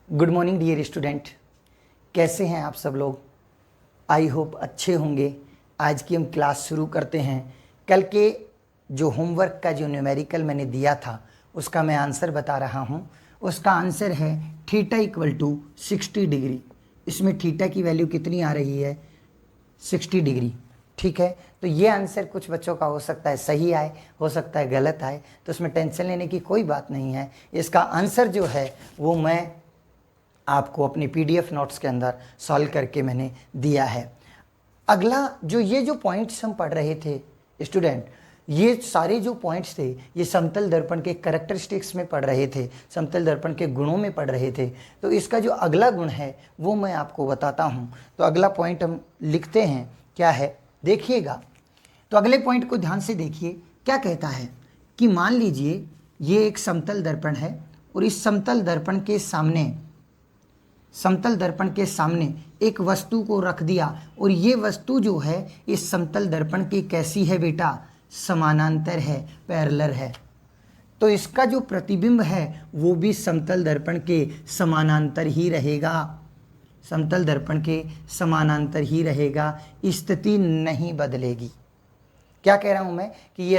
Good morning dear student, कैसे हैं आप सब लोग। आई होप अच्छे होंगे। आज की हम क्लास शुरू करते हैं। कल के जो होमवर्क का जो न्यूमेरिकल मैंने दिया था उसका मैं आंसर बता रहा हूं। उसका आंसर है थीटा इक्वल टू 60 डिग्री। इसमें थीटा की वैल्यू कितनी आ रही है? 60 डिग्री। ठीक है, तो ये आंसर कुछ बच्चों का हो सकता है सही आए, हो सकता है गलत आए, तो उसमें टेंशन लेने की कोई बात नहीं है। इसका आंसर जो है वो मैं आपको अपने पीडीएफ नोट्स के अंदर सॉल्व करके मैंने दिया है। अगला जो पॉइंट्स हम पढ़ रहे थे स्टूडेंट, ये सारे जो पॉइंट्स थे ये समतल दर्पण के कैरेक्टरिस्टिक्स में पढ़ रहे थे, समतल दर्पण के गुणों में पढ़ रहे थे। तो इसका जो अगला गुण है वो मैं आपको बताता हूँ। तो अगला पॉइंट हम लिखते हैं, क्या है देखिएगा। तो अगले पॉइंट को ध्यान से देखिए, क्या कहता है कि मान लीजिए ये एक समतल दर्पण है और इस समतल दर्पण के सामने एक वस्तु को रख दिया और ये वस्तु जो है इस समतल दर्पण की कैसी है बेटा? समानांतर है, पैरेलल है। तो इसका जो प्रतिबिंब है वो भी समतल दर्पण के समानांतर ही रहेगा, समतल दर्पण के समानांतर ही रहेगा, स्थिति नहीं बदलेगी। क्या कह रहा हूं मैं कि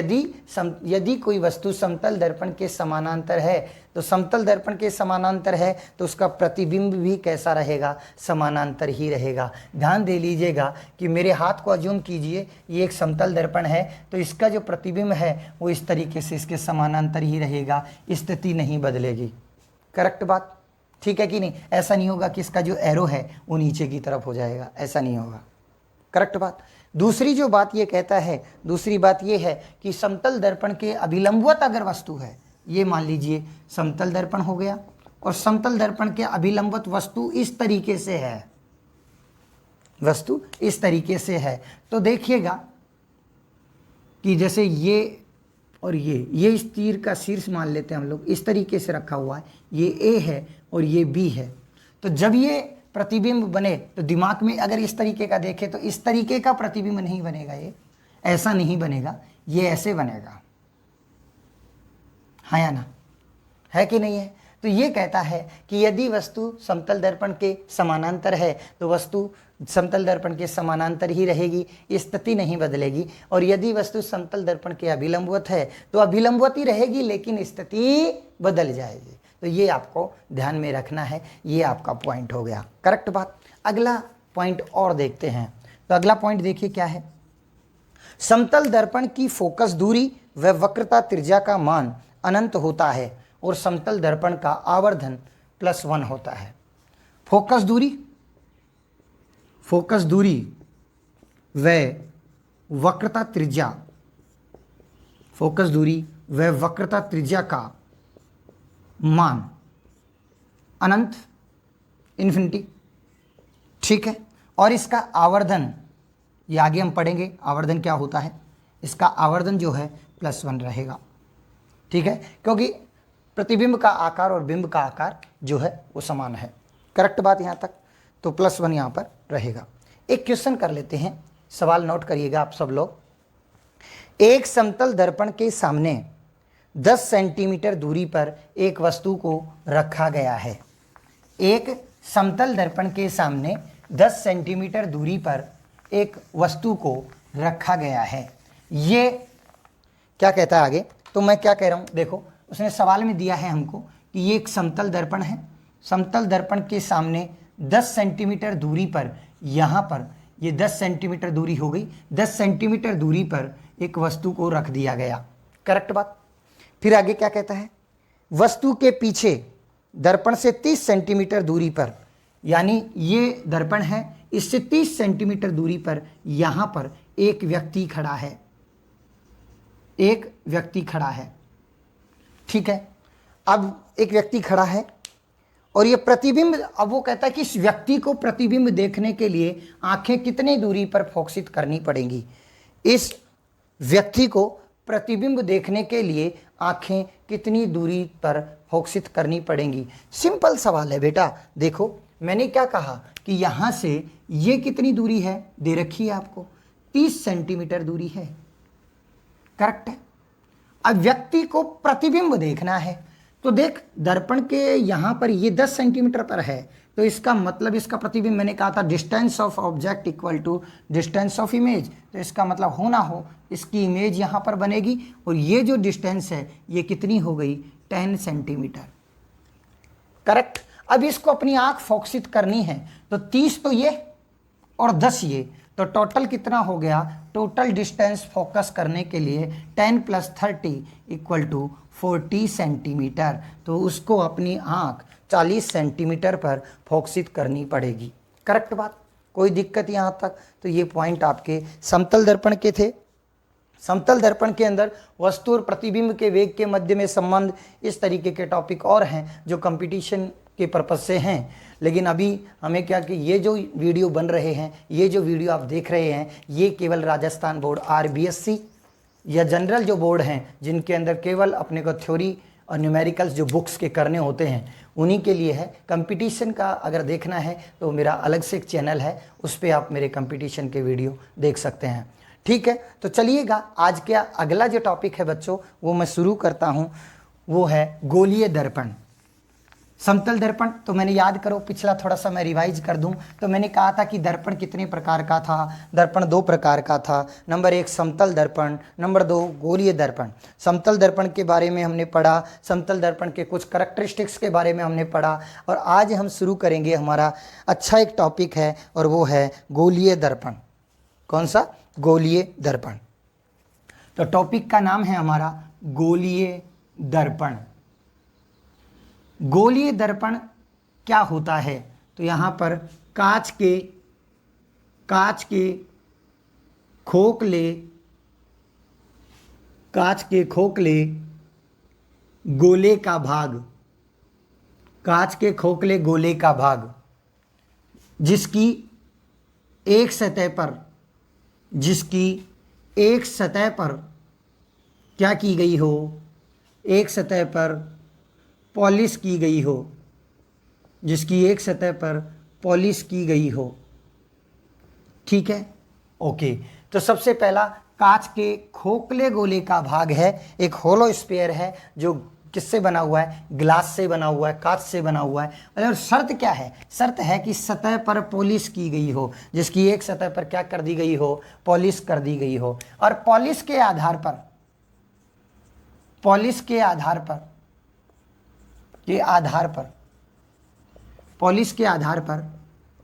यदि कोई वस्तु समतल दर्पण के समानांतर है तो समतल दर्पण के समानांतर है तो उसका प्रतिबिंब भी कैसा रहेगा? समानांतर ही रहेगा। ध्यान दे लीजिएगा कि मेरे हाथ को अज्यूम कीजिए ये एक समतल दर्पण है, तो इसका जो प्रतिबिंब है वो इस तरीके से इसके समानांतर ही रहेगा, स्थिति नहीं बदलेगी। करेक्ट बात, ठीक है कि नहीं? ऐसा नहीं होगा कि इसका जो एरो है वो नीचे की तरफ हो जाएगा, ऐसा नहीं होगा। करेक्ट बात। दूसरी जो बात ये कहता है, दूसरी बात ये है कि समतल दर्पण के अभिलंबवत अगर वस्तु है, ये मान लीजिए समतल दर्पण हो गया और समतल दर्पण के अभिलंबवत वस्तु इस तरीके से है, वस्तु इस तरीके से है, तो देखिएगा कि जैसे ये और ये इस तीर का शीर्ष मान लेते हैं हम लोग, इस तरीके से रखा हुआ है, ये ए है और ये बी है। तो जब ये प्रतिबिंब बने तो दिमाग में अगर इस तरीके का देखे तो इस तरीके का प्रतिबिंब नहीं बनेगा, ये ऐसा नहीं बनेगा, ये ऐसे बनेगा। हाँ या ना, है कि नहीं है? तो ये कहता है कि यदि वस्तु समतल दर्पण के समानांतर है तो वस्तु समतल दर्पण के समानांतर ही रहेगी, स्थिति नहीं बदलेगी। और यदि वस्तु समतल दर्पण के अभिलंबवत है तो अभिलंबवत ही रहेगी लेकिन स्थिति बदल जाएगी। तो ये आपको ध्यान में रखना है, ये आपका पॉइंट हो गया। करेक्ट बात। अगला पॉइंट और देखते हैं। तो अगला पॉइंट देखिए क्या है। समतल दर्पण की फोकस दूरी व वक्रता त्रिज्या का मान अनंत होता है और समतल दर्पण का आवर्धन +1 होता है। फोकस दूरी व वक्रता त्रिज्या, फोकस दूरी व वक्रता त्रिज्या का मान अनंत, इन्फिनिटी, ठीक है। और इसका आवर्धन, ये आगे हम पढ़ेंगे आवर्धन क्या होता है। इसका आवर्धन जो है +1 रहेगा, ठीक है, क्योंकि प्रतिबिंब का आकार और बिंब का आकार जो है वो समान है। करेक्ट बात यहाँ तक। तो +1 यहाँ पर रहेगा। एक क्वेश्चन कर लेते हैं, सवाल नोट करिएगा आप सब लोग। एक समतल दर्पण के सामने 10 सेंटीमीटर दूरी पर एक वस्तु को रखा गया है। एक समतल दर्पण के सामने 10 सेंटीमीटर दूरी पर एक वस्तु को रखा गया है। ये क्या कहता है आगे? तो मैं क्या कह रहा हूँ, देखो उसने सवाल में दिया है हमको कि ये एक समतल दर्पण है, समतल दर्पण के सामने 10 सेंटीमीटर दूरी पर, यहाँ पर ये 10 सेंटीमीटर दूरी हो गई, 10 सेंटीमीटर दूरी पर एक वस्तु को रख दिया गया। करेक्ट बात। फिर आगे क्या कहता है? वस्तु के पीछे दर्पण से 30 सेंटीमीटर दूरी पर, यानी ये दर्पण है, इससे 30 सेंटीमीटर दूरी पर यहाँ पर एक व्यक्ति खड़ा है, एक व्यक्ति खड़ा है, ठीक है। अब एक व्यक्ति खड़ा है और ये प्रतिबिंब, अब वो कहता है कि इस व्यक्ति को प्रतिबिंब देखने के लिए आंखें कितनी दूरी पर फोकसित करनी पड़ेंगी? इस व्यक्ति को प्रतिबिंब देखने के लिए आंखें कितनी दूरी पर फोकसित करनी पड़ेंगी? सिंपल सवाल है बेटा। देखो मैंने क्या कहा कि यहाँ से ये कितनी दूरी है, दे रखी है आपको, 30 सेंटीमीटर दूरी है। करेक्ट है। अब व्यक्ति को प्रतिबिंब देखना है तो देख दर्पण के यहाँ पर ये 10 सेंटीमीटर पर है, तो इसका मतलब इसका प्रतिबिंब, मैंने कहा था distance of object equal to distance of image, तो इसका मतलब हो ना हो इसकी इमेज यहाँ पर बनेगी, और ये जो डिस्टेंस है ये कितनी हो गई, 10 सेंटीमीटर। करेक्ट। अब इसको अपनी आंख फोकसित करनी है, तो 30 तो ये और 10 ये, तो टोटल कितना हो गया, टोटल डिस्टेंस फोकस करने के लिए 10 + 30 = 40 सेंटीमीटर, तो उसको अपनी आंख 40 सेंटीमीटर पर फोकसित करनी पड़ेगी। करेक्ट बात, कोई दिक्कत यहाँ तक? तो ये पॉइंट आपके समतल दर्पण के थे। समतल दर्पण के अंदर वस्तु और प्रतिबिंब के वेग के मध्य में संबंध, इस तरीके के टॉपिक और हैं जो कंपटीशन के पर्पज से हैं, लेकिन अभी हमें क्या कि ये जो वीडियो बन रहे हैं, ये जो वीडियो आप देख रहे हैं, ये केवल राजस्थान बोर्ड RBSC या जनरल जो बोर्ड हैं जिनके अंदर केवल अपने को थ्योरी और न्यूमेरिकल्स जो बुक्स के करने होते हैं उन्हीं के लिए है। कंपटीशन का अगर देखना है तो मेरा अलग से एक चैनल है, उस पर आप मेरे कंपटीशन के वीडियो देख सकते हैं। ठीक है, तो चलिएगा आज का अगला जो टॉपिक है बच्चों वो मैं शुरू करता हूँ, वो है गोलीय दर्पण। समतल दर्पण तो मैंने याद करो, पिछला थोड़ा सा मैं रिवाइज कर दूं, तो मैंने कहा था कि दर्पण कितने प्रकार का था, दर्पण 2 प्रकार का था। नंबर 1 समतल दर्पण, नंबर 2 गोलीय दर्पण। समतल दर्पण के बारे में हमने पढ़ा, समतल दर्पण के कुछ करैक्टरिस्टिक्स के बारे में हमने पढ़ा, और आज हम शुरू करेंगे हमारा अच्छा एक टॉपिक है और वो है गोलीय दर्पण। कौन सा? गोलीय दर्पण। तो टॉपिक का नाम है हमारा गोलीय दर्पण। गोलीय दर्पण क्या होता है? तो यहाँ पर कांच के खोखले गोले का भाग, कांच के खोखले गोले का भाग जिसकी एक सतह पर क्या की गई हो, एक सतह पर पॉलिश की गई हो, जिसकी एक सतह पर पॉलिश की गई हो। ठीक है, ओके। तो सबसे पहला कांच के खोखले गोले का भाग है, एक होलो स्फीयर है जो किससे बना हुआ है, ग्लास से बना हुआ है, कांच से बना हुआ है। और शर्त क्या है? शर्त है कि सतह पर पॉलिश की गई हो, जिसकी एक सतह पर क्या कर दी गई हो, पॉलिश कर दी गई हो। और पॉलिश के आधार पर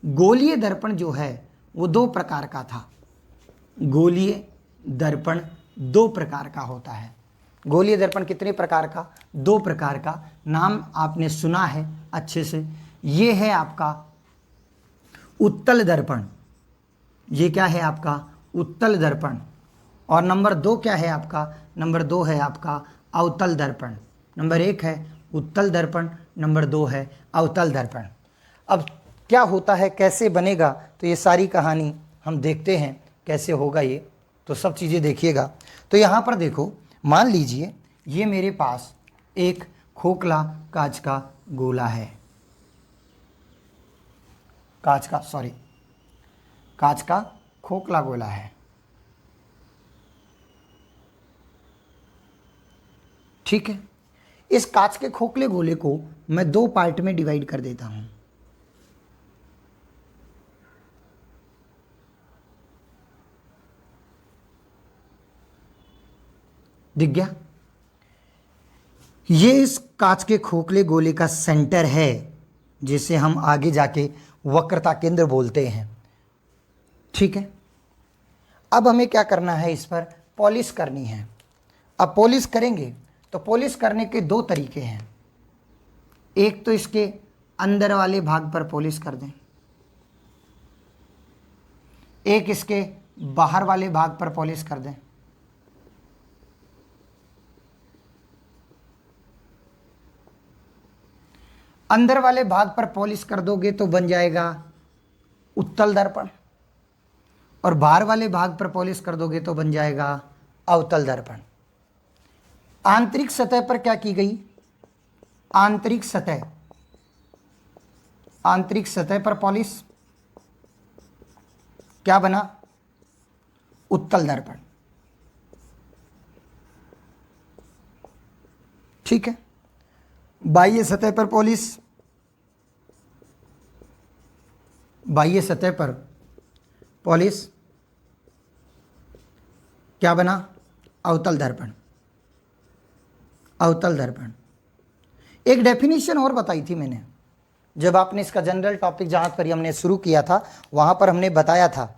गोलीय दर्पण जो है वो 2 प्रकार का था। गोलीय दर्पण 2 प्रकार का होता है। गोलीय दर्पण कितने प्रकार का? 2 प्रकार का। नाम आपने सुना है अच्छे से। ये है आपका उत्तल दर्पण, ये क्या है आपका? उत्तल दर्पण। और नंबर 2 क्या है आपका? नंबर 2 है आपका अवतल दर्पण। नंबर 1 है उत्तल दर्पण, नंबर 2 है अवतल दर्पण। अब क्या होता है, कैसे बनेगा, तो ये सारी कहानी हम देखते हैं कैसे होगा ये, तो सब चीज़ें देखिएगा। तो यहाँ पर देखो, मान लीजिए ये मेरे पास एक खोखला कांच का गोला है, कांच का खोखला गोला है। ठीक है, इस कांच के खोखले गोले को मैं 2 पार्ट में डिवाइड कर देता हूं। दिख गया? ये इस कांच के खोखले गोले का सेंटर है, जिसे हम आगे जाके वक्रता केंद्र बोलते हैं। ठीक है, अब हमें क्या करना है, इस पर पॉलिश करनी है। अब पॉलिश करेंगे तो पॉलिश करने के 2 तरीके हैं। एक तो इसके अंदर वाले भाग पर पॉलिश कर दें, एक इसके बाहर वाले भाग पर पॉलिश कर दें। अंदर वाले भाग पर पॉलिश कर दोगे तो बन जाएगा उत्तल दर्पण, और बाहर वाले भाग पर पॉलिश कर दोगे तो बन जाएगा अवतल दर्पण। आंतरिक सतह पर क्या की गई? आंतरिक सतह पर पॉलिश, क्या बना? उत्तल दर्पण। ठीक है, बाह्य सतह पर पॉलिश, बाह्य सतह पर पॉलिश क्या बना? अवतल दर्पण। अवतल दर्पण। एक डेफिनेशन और बताई थी मैंने, जब आपने इसका जनरल टॉपिक जहाँ पर हमने शुरू किया था वहाँ पर हमने बताया था।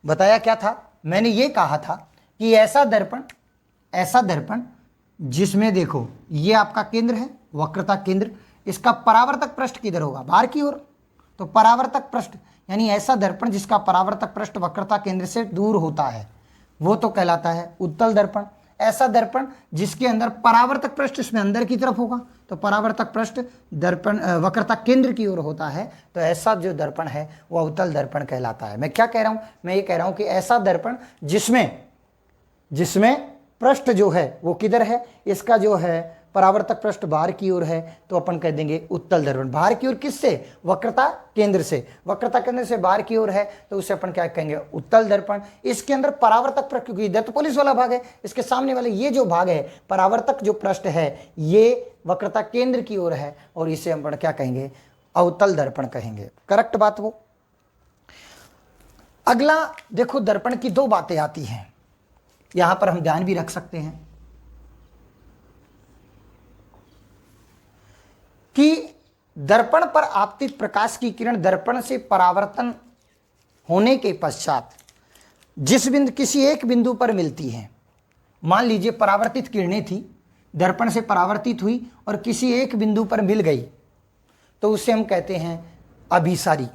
बताया क्या था? मैंने ये कहा था कि ऐसा दर्पण जिसमें देखो ये आपका केंद्र है, वक्रता केंद्र, इसका परावर्तक पृष्ठ किधर होगा? बाहर की ओर। तो परावर्तक पृष्ठ यानी ऐसा दर्पण जिसका परावर्तक पृष्ठ वक्रता केंद्र से दूर होता है वो तो कहलाता है उत्तल दर्पण। ऐसा दर्पण जिसके अंदर परावर्तक पृष्ठ इसमें अंदर की तरफ होगा तो परावर्तक पृष्ठ दर्पण वक्रता केंद्र की ओर होता है, तो ऐसा जो दर्पण है वो अवतल दर्पण कहलाता है। मैं क्या कह रहा हूं? मैं ये कह रहा हूं कि ऐसा दर्पण जिसमें पृष्ठ जो है वो किधर है, इसका जो है परावर्तक पृष्ठ बाहर की ओर है तो अपन कह देंगे उत्तल दर्पण। बाहर की ओर किससे? वक्रता केंद्र से। वक्रता केंद्र से बाहर की ओर है तो उसे अपन क्या कहेंगे? उत्तल दर्पण। इसके अंदर परावर्तक पृष्ठ, क्योंकि इधर तो पॉलिश वाला भाग है, इसके सामने वाले ये जो भाग है परावर्तक जो पृष्ठ है ये वक्रता केंद्र की ओर है और इसे अपन क्या कहेंगे? अवतल दर्पण कहेंगे। करेक्ट बात वो। अगला देखो, दर्पण की दो बातें आती हैं, यहां पर हम ध्यान भी रख सकते हैं कि दर्पण पर आपतित प्रकाश की किरण दर्पण से परावर्तन होने के पश्चात किसी एक बिंदु पर मिलती है। मान लीजिए परावर्तित किरणें थी, दर्पण से परावर्तित हुई और किसी एक बिंदु पर मिल गई तो उसे हम कहते हैं अभिसारी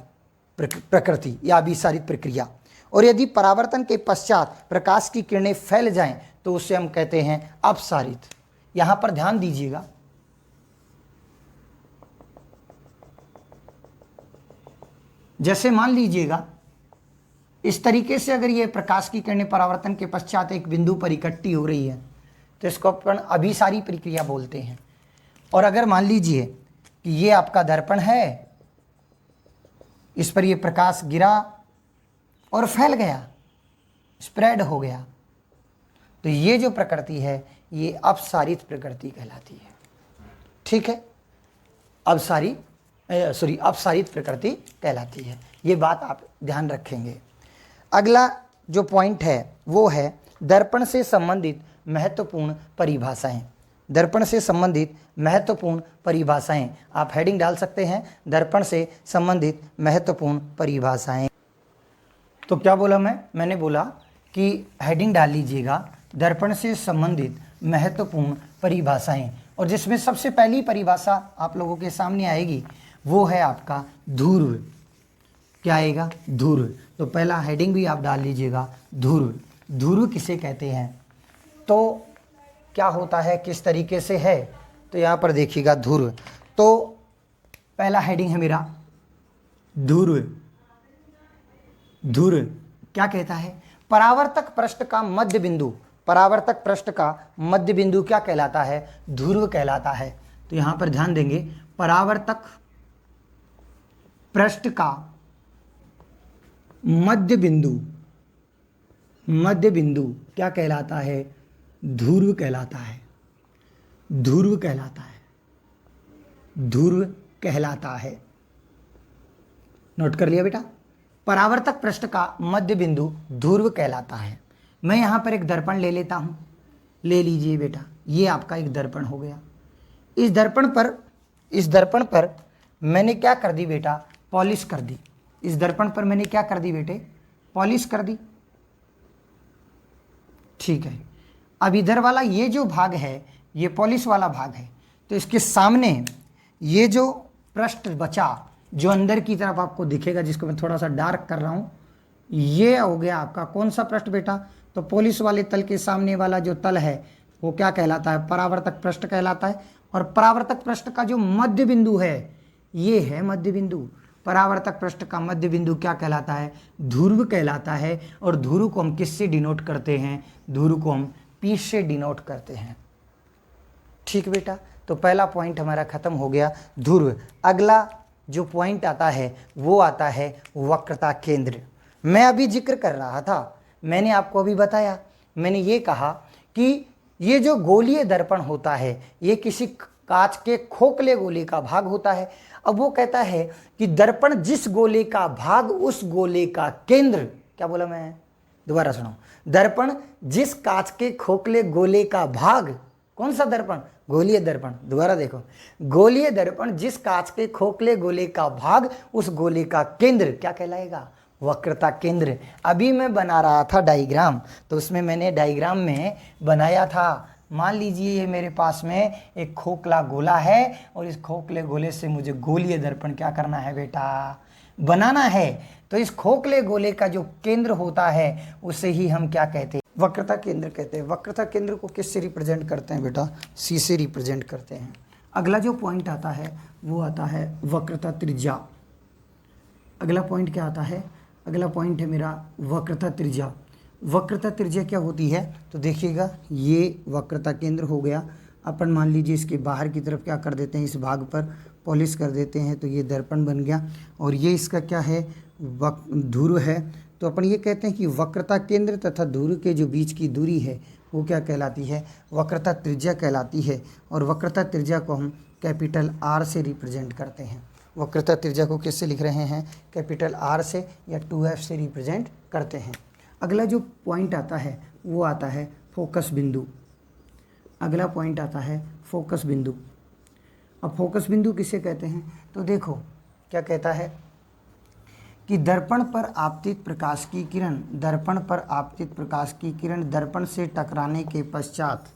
प्रकृति या अभिसारित प्रक्रिया। और यदि परावर्तन के पश्चात प्रकाश की किरणें फैल जाएं तो उसे हम कहते हैं अपसारित। यहां पर ध्यान दीजिएगा, जैसे मान लीजिएगा इस तरीके से अगर ये प्रकाश की किरणें परावर्तन के पश्चात एक बिंदु पर इकट्ठी हो रही है तो इसको अपन अभिसारी प्रक्रिया बोलते हैं। और अगर मान लीजिए कि ये आपका दर्पण है, इस पर ये प्रकाश गिरा और फैल गया, स्प्रेड हो गया, तो ये जो प्रकृति है ये अपसारित प्रकृति कहलाती है। ठीक है, अपसारित प्रकृति कहलाती है। ये बात आप ध्यान रखेंगे। अगला जो पॉइंट है वो है दर्पण से संबंधित महत्वपूर्ण परिभाषाएं। दर्पण से संबंधित महत्वपूर्ण परिभाषाएं, आप हेडिंग डाल सकते हैं, दर्पण से संबंधित महत्वपूर्ण परिभाषाएं। तो क्या बोला मैंने बोला कि हेडिंग डाल लीजिएगा दर्पण से संबंधित महत्वपूर्ण परिभाषाएं, और जिसमें सबसे पहली परिभाषा आप लोगों के सामने आएगी वो है आपका ध्रुव। क्या आएगा? ध्रुव। तो पहला हेडिंग भी आप डाल लीजिएगा ध्रुव। ध्रुव किसे कहते हैं, तो क्या होता है, किस तरीके से है, तो यहाँ पर देखिएगा ध्रुव। तो पहला हेडिंग है मेरा ध्रुव। ध्रुव क्या कहता है? परावर्तक पृष्ठ का मध्य बिंदु, परावर्तक पृष्ठ का मध्य बिंदु क्या कहलाता है? ध्रुव कहलाता है। तो यहां पर ध्यान देंगे, परावर्तक पृष्ठ का मध्य बिंदु क्या कहलाता है? ध्रुव कहलाता है। ध्रुव कहलाता है। ध्रुव कहलाता है। नोट कर लिया बेटा? परावर्तक पृष्ठ का मध्य बिंदु ध्रुव कहलाता है। मैं यहाँ पर एक दर्पण ले लेता हूँ, ले लीजिए बेटा, ये आपका एक दर्पण हो गया। इस दर्पण पर मैंने क्या कर दी बेटा? पॉलिश कर दी। इस दर्पण पर मैंने क्या कर दी बेटे? पॉलिश कर दी। ठीक है, अब इधर वाला ये जो भाग है ये पॉलिश वाला भाग है, तो इसके सामने ये जो पृष्ठ बचा जो अंदर की तरफ आपको दिखेगा, जिसको मैं थोड़ा सा डार्क कर रहा हूँ, ये हो गया आपका कौन सा पृष्ठ बेटा? तो पॉलिश वाले तल के सामने वाला जो तल है वो क्या कहलाता है? परावर्तक पृष्ठ कहलाता है। और परावर्तक पृष्ठ का जो मध्य बिंदु है ये है मध्य बिंदु। परावर्तक पृष्ठ का मध्य बिंदु क्या कहलाता है? ध्रुव कहलाता है। और ध्रुव को हम किससे डिनोट करते हैं? ध्रुव को हम P से डिनोट करते हैं। ठीक बेटा, तो पहला पॉइंट हमारा खत्म हो गया ध्रुव। अगला जो पॉइंट आता है वो आता है वक्रता केंद्र। मैं अभी जिक्र कर रहा था, मैंने आपको अभी बताया, मैंने ये कहा कि ये जो गोलीय दर्पण होता है ये किसी कांच के खोखले गोले का भाग होता है। अब वो कहता है कि दर्पण जिस गोले का भाग उस गोले का केंद्र, क्या बोला मैं, दोबारा सुनाओ, दर्पण जिस कांच के खोखले गोले का भाग, कौन सा दर्पण, गोलीय दर्पण, दोबारा देखो, गोलीय दर्पण जिस कांच के खोखले गोले का भाग उस गोले का केंद्र क्या कहलाएगा, वक्रता केंद्र। अभी मैं बना रहा था डायग्राम, तो उसमें मैंने डायग्राम में बनाया था, मान लीजिए ये मेरे पास में एक खोखला गोला है और इस खोखले गोले से मुझे गोलीय दर्पण क्या करना है बेटा, बनाना है। तो इस खोखले गोले का जो केंद्र होता है उसे ही हम क्या कहते हैं, वक्रता केंद्र कहते हैं। वक्रता केंद्र को किससे रिप्रेजेंट करते हैं बेटा, सी से रिप्रेजेंट करते हैं। अगला जो पॉइंट आता है वो आता है वक्रता त्रिज्या। अगला पॉइंट क्या आता है, अगला पॉइंट है मेरा वक्रता त्रिज्या। वक्रता त्रिज्या क्या होती है, तो देखिएगा ये वक्रता केंद्र हो गया। अपन मान लीजिए इसके बाहर की तरफ क्या कर देते हैं, इस भाग पर पॉलिश कर देते हैं, तो ये दर्पण बन गया। और ये इसका क्या है, ध्रुव है। तो अपन ये कहते हैं कि वक्रता केंद्र तथा ध्रुव के जो बीच की दूरी है वो क्या कहलाती है, वक्रता त्रिज्या कहलाती है। और वक्रता त्रिज्या को हम कैपिटल आर से रिप्रेजेंट करते हैं। वक्रता त्रिज्या को किससे लिख रहे हैं, कैपिटल आर से या 2f से रिप्रेजेंट करते हैं। अगला जो पॉइंट आता है वो आता है फोकस बिंदु। अगला पॉइंट आता है फोकस बिंदु। अब फोकस बिंदु किसे कहते हैं, तो देखो क्या कहता है कि दर्पण पर आपतित प्रकाश की किरण, दर्पण पर आपतित प्रकाश की किरण दर्पण से टकराने के पश्चात,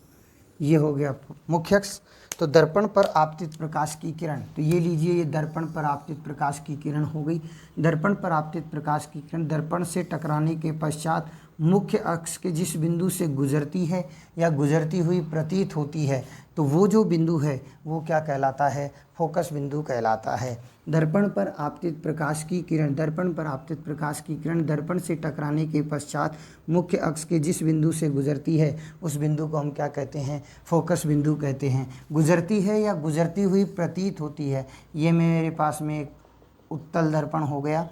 ये हो गया मुख्य अक्ष। तो दर्पण पर आपतित प्रकाश की किरण, तो ये लीजिए, ये दर्पण पर आपतित प्रकाश की किरण हो गई। दर्पण पर आपतित प्रकाश की किरण दर्पण से टकराने के पश्चात मुख्य अक्ष के जिस बिंदु से गुजरती है या गुजरती हुई प्रतीत होती है, तो वो जो बिंदु है वो क्या कहलाता है, फोकस बिंदु कहलाता है। दर्पण पर आपतित प्रकाश की किरण, दर्पण पर आपतित प्रकाश की किरण दर्पण से टकराने के पश्चात मुख्य अक्ष के जिस बिंदु से गुजरती है उस बिंदु को हम क्या कहते हैं, फोकस बिंदु कहते हैं। गुजरती है या गुजरती हुई प्रतीत होती है, ये मेरे पास में एक उत्तल दर्पण हो गया।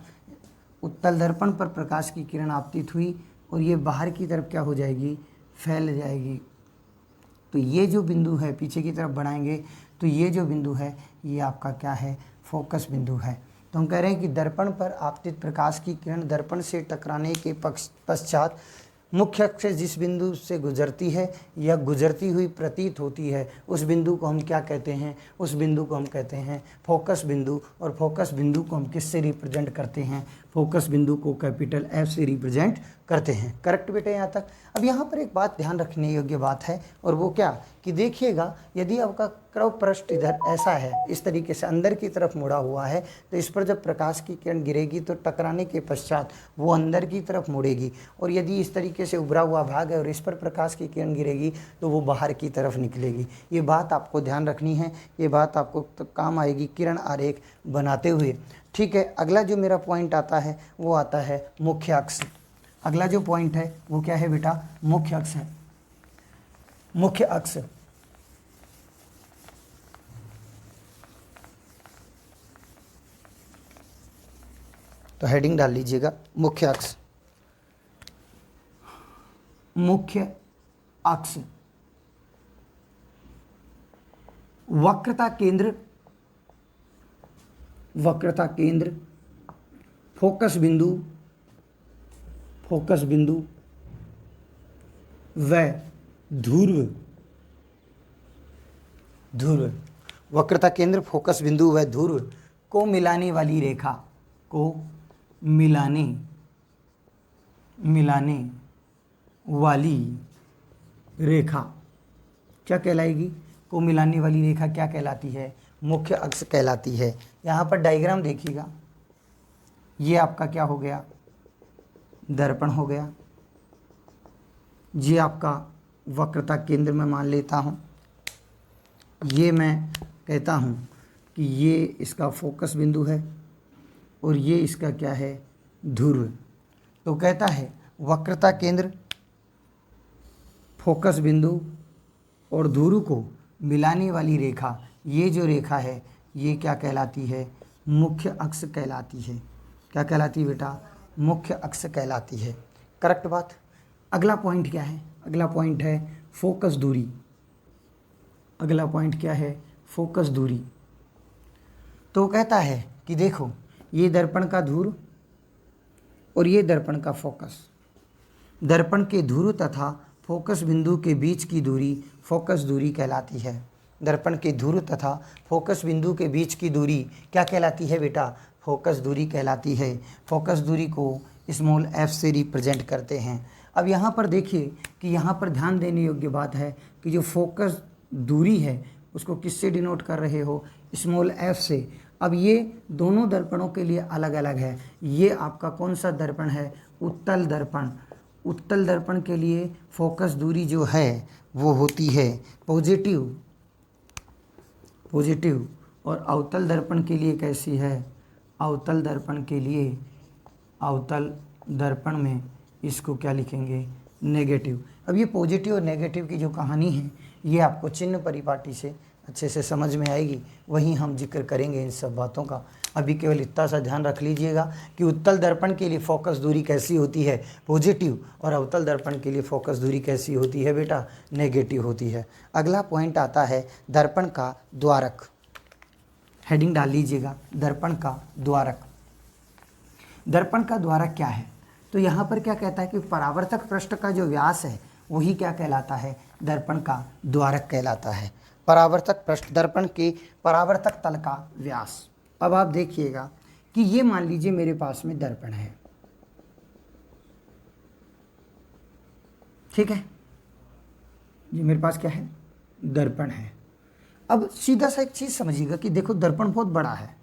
उत्तल दर्पण पर प्रकाश की किरण आपतित हुई और ये बाहर की तरफ क्या हो जाएगी, फैल जाएगी। तो ये जो बिंदु है, पीछे की तरफ बढ़ाएंगे तो ये जो बिंदु है ये आपका क्या है, फोकस बिंदु है। तो हम कह रहे हैं कि दर्पण पर आपतित प्रकाश की किरण दर्पण से टकराने के पश्चात मुख्य अक्ष से जिस बिंदु से गुजरती है या गुजरती हुई प्रतीत होती है उस बिंदु को हम क्या कहते हैं, उस बिंदु को हम कहते हैं फोकस बिंदु। और फोकस बिंदु को हम किससे रिप्रेजेंट करते हैं, फोकस बिंदु को कैपिटल एफ से रिप्रेजेंट करते हैं। करेक्ट बेटे यहाँ तक। अब यहाँ पर एक बात ध्यान रखने योग्य बात है, और वो क्या कि देखिएगा, यदि आपका क्रव पृष्ठ इधर ऐसा है, इस तरीके से अंदर की तरफ मुड़ा हुआ है, तो इस पर जब प्रकाश की किरण गिरेगी तो टकराने के पश्चात वो अंदर की तरफ मुड़ेगी। और यदि इस तरीके से उभरा हुआ भाग है और इस पर प्रकाश की किरण गिरेगी तो वो बाहर की तरफ निकलेगी। ये बात आपको ध्यान रखनी है, ये बात आपको तो काम आएगी किरण आरेख बनाते हुए। ठीक है, अगला जो मेरा पॉइंट आता है वो आता है मुख्य अक्ष। अगला जो पॉइंट है वो क्या है बेटा, मुख्य अक्ष है। मुख्य अक्ष, तो हेडिंग डाल लीजिएगा मुख्य अक्ष। मुख्य अक्ष वक्रता केंद्र, वक्रता केंद्र, फोकस बिंदु, फोकस बिंदु व ध्रुव, ध्रुव, वक्रता केंद्र, फोकस बिंदु व ध्रुव को मिलाने वाली रेखा, को मिलाने वाली रेखा क्या कहलाएगी, को मिलाने वाली रेखा क्या कहलाती है, मुख्य अक्ष कहलाती है। यहाँ पर डायग्राम देखिएगा, ये आपका क्या हो गया, दर्पण हो गया। ये आपका वक्रता केंद्र मैं मान लेता हूँ, ये मैं कहता हूँ कि ये इसका फोकस बिंदु है और ये इसका क्या है, ध्रुव। तो कहता है वक्रता केंद्र, फोकस बिंदु और ध्रुव को मिलाने वाली रेखा, ये जो रेखा है ये क्या कहलाती है, मुख्य अक्ष कहलाती है। क्या कहलाती है बेटा, मुख्य अक्ष कहलाती है। करेक्ट बात। अगला पॉइंट क्या है, अगला पॉइंट है फोकस दूरी। अगला पॉइंट क्या है, फोकस दूरी। तो कहता है कि देखो ये दर्पण का ध्रुव और ये दर्पण का फोकस, दर्पण के ध्रुव तथा फोकस बिंदु के बीच की दूरी फोकस दूरी कहलाती है। दर्पण के ध्रुव तथा फोकस बिंदु के बीच की दूरी क्या कहलाती है बेटा? फोकस दूरी कहलाती है। फोकस दूरी को स्मॉल f से रिप्रेजेंट करते हैं। अब यहाँ पर देखिए कि यहाँ पर ध्यान देने योग्य बात है कि जो फोकस दूरी है उसको किससे डिनोट कर रहे हो? स्मॉल f से। अब ये दोनों दर्पणों के लिए अलग अलग है। ये आपका कौन सा दर्पण है? उत्तल दर्पण। उत्तल दर्पण के लिए फोकस दूरी जो है वो होती है पॉजिटिव, और अवतल दर्पण के लिए कैसी है? अवतल दर्पण के लिए, अवतल दर्पण में इसको क्या लिखेंगे? नेगेटिव। अब ये पॉजिटिव और नेगेटिव की जो कहानी है ये आपको चिन्ह परिपाटी से अच्छे से समझ में आएगी, वहीं हम जिक्र करेंगे इन सब बातों का। अभी केवल इतना सा ध्यान रख लीजिएगा कि उत्तल दर्पण के लिए फोकस दूरी कैसी होती है? पॉजिटिव, और अवतल दर्पण के लिए फोकस दूरी कैसी होती है बेटा? नेगेटिव होती है। अगला पॉइंट आता है दर्पण का द्वारक। हेडिंग डाल लीजिएगा, दर्पण का द्वारक। दर्पण का द्वारक क्या है? तो यहाँ पर क्या कहता है कि परावर्तक पृष्ठ का जो व्यास है वही क्या कहलाता है? दर्पण का द्वारक कहलाता है। परावर्तक पृष्ठ, दर्पण के परावर्तक तल का व्यास। अब आप देखिएगा कि ये मान लीजिए मेरे पास में दर्पण है, ठीक है, ये मेरे पास क्या है? दर्पण है। अब सीधा सा एक चीज़ समझिएगा कि देखो दर्पण बहुत बड़ा है,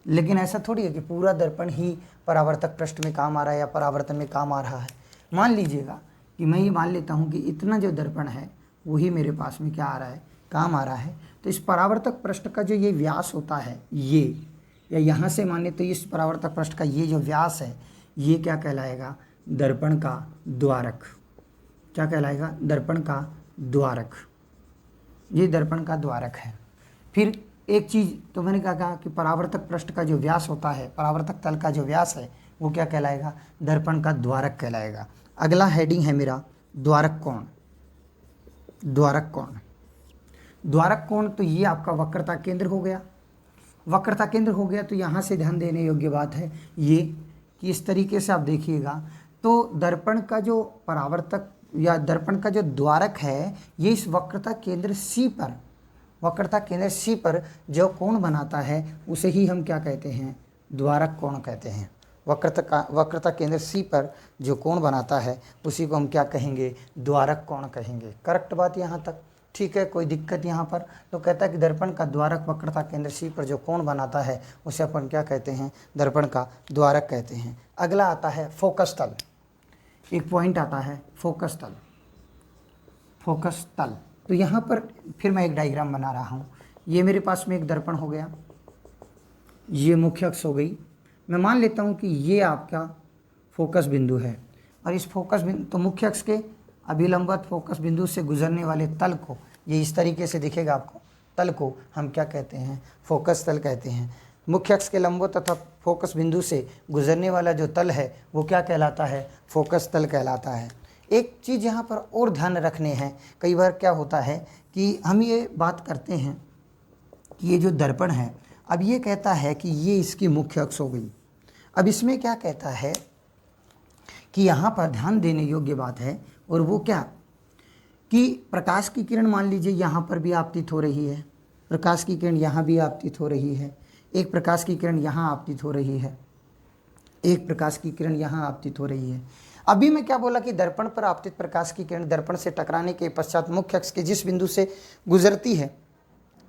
लेकिन ऐसा थोड़ी है कि पूरा दर्पण ही परावर्तक पृष्ठ में काम आ रहा है या परावर्तन में काम आ रहा है। मान लीजिएगा कि मैं ये मान लेता हूँ कि इतना जो दर्पण है वही मेरे पास में क्या आ रहा है? काम आ रहा है। तो इस परावर्तक पृष्ठ का जो ये व्यास होता है, ये, या यहाँ से माने तो इस परावर्तक पृष्ठ का ये जो व्यास है ये क्या कहलाएगा? दर्पण का द्वारक। क्या कहलाएगा? दर्पण का द्वारक। ये दर्पण का द्वारक है। फिर एक चीज़ तो मैंने क्या कहा कि परावर्तक पृष्ठ का जो व्यास होता है, परावर्तक तल का जो व्यास है वो क्या कहलाएगा? दर्पण का द्वारक कहलाएगा। अगला हेडिंग है मेरा द्वारक कोण। द्वारक कोण, द्वारक कोण, तो ये आपका वक्रता केंद्र हो गया। वक्रता केंद्र हो गया तो यहाँ से ध्यान देने योग्य बात है ये कि इस तरीके से आप देखिएगा तो दर्पण का जो परावर्तक या दर्पण का जो द्वारक है ये इस वक्रता केंद्र C पर, वक्रता केंद्र C पर जो कोण बनाता है उसे ही हम क्या कहते हैं? द्वारक कोण कहते हैं। वक्रता केंद्र C पर जो कोण बनाता है उसी को हम क्या कहेंगे? द्वारक कोण कहेंगे। करेक्ट बात यहाँ तक? ठीक है, कोई दिक्कत यहाँ पर? तो कहता है कि दर्पण का द्वारक वक्रता केंद्र C पर जो कोण बनाता है उसे अपन क्या कहते हैं? दर्पण का द्वारक कहते हैं। अगला आता है फोकस तल। एक पॉइंट आता है फोकस तल। फोकस तल, तो यहाँ पर फिर मैं एक डायग्राम बना रहा हूँ। ये मेरे पास में एक दर्पण हो गया, ये मुख्य अक्ष हो गई। मैं मान लेता हूँ कि ये आपका फोकस बिंदु है, और इस फोकस बिंदु, तो मुख्य अक्ष के अभिलंबवत फोकस बिंदु से गुजरने वाले तल को, ये इस तरीके से दिखेगा आपको, तल को हम क्या कहते हैं? फोकस तल कहते हैं। मुख्य अक्ष के लंबवत तथा फोकस बिंदु से गुजरने वाला जो तल है वो क्या कहलाता है? फोकस तल कहलाता है। एक चीज़ यहाँ पर और ध्यान रखने हैं, कई बार क्या होता है कि हम ये बात करते हैं कि ये जो दर्पण है, अब ये कहता है कि ये इसकी मुख्य अक्ष हो गई। अब इसमें क्या कहता है कि यहाँ पर ध्यान देने योग्य बात है, और वो क्या कि प्रकाश की किरण मान लीजिए यहाँ पर भी आपतित हो रही है, प्रकाश की किरण यहाँ भी आपतित हो रही है, एक प्रकाश की किरण यहाँ आपतित हो रही है, एक प्रकाश की किरण यहाँ आपतित हो रही है। अभी मैं क्या बोला कि दर्पण पर आपतित प्रकाश की किरण दर्पण से टकराने के पश्चात मुख्य अक्ष के जिस बिंदु से गुजरती है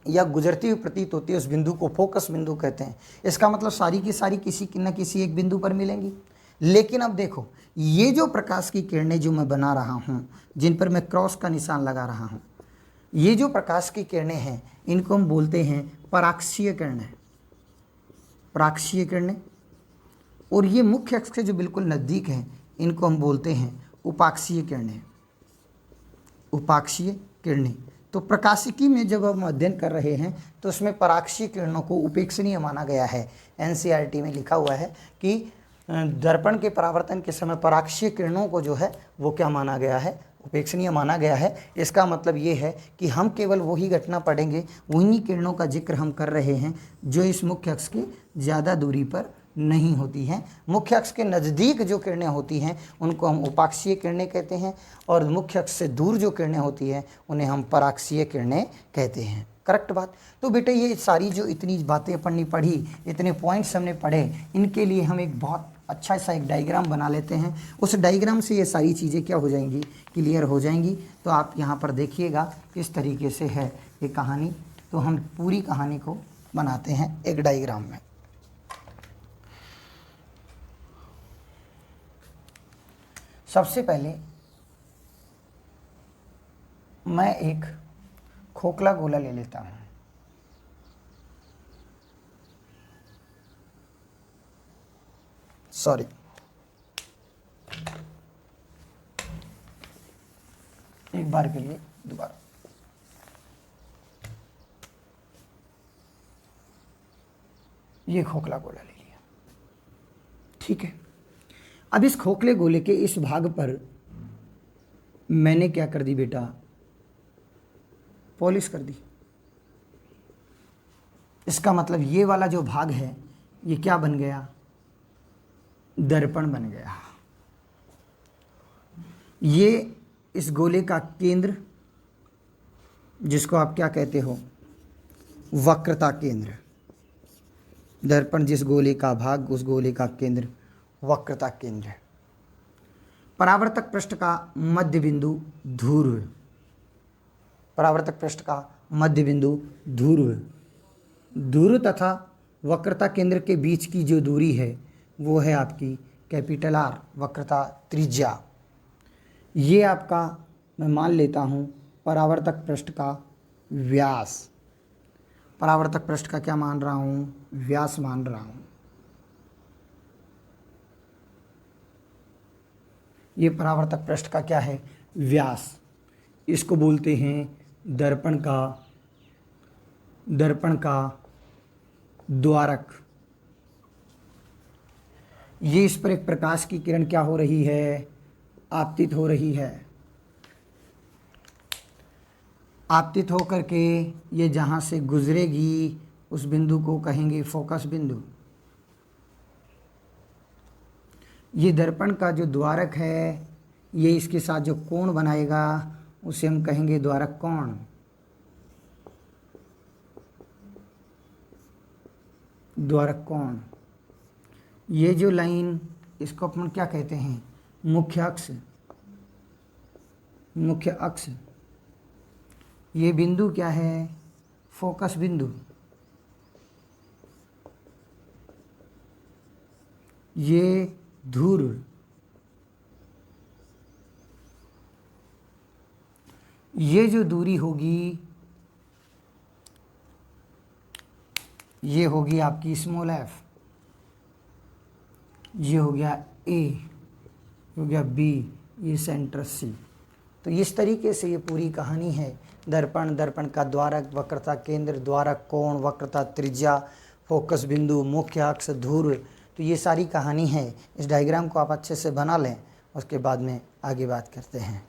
या गुजरती हुई प्रतीत होती है उस बिंदु को फोकस बिंदु कहते हैं। इसका मतलब सारी की सारी किसी न किसी एक बिंदु पर मिलेंगी। लेकिन अब देखो ये जो प्रकाश की किरणें जो मैं बना रहा हूँ, जिन पर मैं क्रॉस का निशान लगा रहा हूँ, ये जो प्रकाश की किरणें हैं इनको हम बोलते हैं पराक्षीय किरणें। पराक्षीय किरणें, और ये मुख्य अक्ष के जो बिल्कुल नज़दीक हैं इनको हम बोलते हैं उपाक्षीय किरणें। उपाक्षीय किरणें, तो प्रकाशिकी में जब हम अध्ययन कर रहे हैं तो उसमें पराक्षीय किरणों को उपेक्षणीय माना गया है। एनसीईआरटी में लिखा हुआ है कि दर्पण के परावर्तन के समय पराक्षीय किरणों को जो है वो क्या माना गया है? उपेक्षणीय माना गया है। इसका मतलब ये है कि हम केवल वही घटना पढ़ेंगे, उन्हीं किरणों का जिक्र हम कर रहे हैं जो इस मुख्य अक्ष के ज़्यादा दूरी पर नहीं होती हैं। मुख्य अक्ष के नज़दीक जो किरणें होती हैं उनको हम उपाक्षीय किरणें कहते हैं, और मुख्य अक्ष से दूर जो किरणें होती हैं उन्हें हम पराक्षीय किरणें कहते हैं। करेक्ट बात। तो बेटे ये सारी जो इतनी बातें अपन ने पढ़ी, इतने पॉइंट्स हमने पढ़े, इनके लिए हम एक बहुत अच्छा सा एक डायग्राम बना लेते हैं। उस डायग्राम से ये सारी चीज़ें क्या हो जाएंगी, क्लियर हो जाएंगी। तो आप यहाँ पर देखिएगा किस तरीके से है ये कहानी। तो हम पूरी कहानी को बनाते हैं एक डायग्राम में। सबसे पहले मैं एक खोखला गोला ले लेता हूँ। सॉरी, एक बार के लिए दोबारा। ये खोखला गोला ले लिया, ठीक है। अब इस खोखले गोले के इस भाग पर मैंने क्या कर दी बेटा, पॉलिश कर दी। इसका मतलब ये वाला जो भाग है ये क्या बन गया, दर्पण बन गया। ये इस गोले का केंद्र, जिसको आप क्या कहते हो, वक्रता केंद्र। दर्पण जिस गोले का भाग, उस गोले का केंद्र वक्रता केंद्र। परावर्तक पृष्ठ का मध्य बिंदु ध्रुव। परावर्तक पृष्ठ का मध्य बिंदु ध्रुव। ध्रुव तथा वक्रता केंद्र के बीच की जो दूरी है वो है आपकी कैपिटल आर, वक्रता त्रिज्या। ये आपका मैं मान लेता हूँ परावर्तक पृष्ठ का व्यास। परावर्तक पृष्ठ का क्या मान रहा हूँ, व्यास मान रहा हूँ। ये परावर्तक पृष्ठ का क्या है, व्यास। इसको बोलते हैं दर्पण का द्वारक। ये इस पर एक प्रकाश की किरण क्या हो रही है, आपतित हो रही है। आपतित होकर के ये जहाँ से गुजरेगी उस बिंदु को कहेंगे फोकस बिंदु। ये दर्पण का जो द्वारक है, ये इसके साथ जो कोण बनाएगा उसे हम कहेंगे द्वारक कोण। द्वारक कोण। ये जो लाइन, इसको अपन क्या कहते हैं, मुख्य अक्ष। मुख्य अक्ष। ये बिंदु क्या है, फोकस बिंदु। ये ध्रुव। ये जो दूरी होगी ये होगी आपकी स्मॉल एफ। ये हो गया ए, हो गया बी, ये सेंटर सी। तो इस तरीके से ये पूरी कहानी है। दर्पण, दर्पण का द्वारक, वक्रता केंद्र, द्वारक कोण, वक्रता त्रिज्या, फोकस बिंदु, मुख्य अक्ष, ध्रुव। तो ये सारी कहानी है। इस डायग्राम को आप अच्छे से बना लें, उसके बाद में आगे बात करते हैं।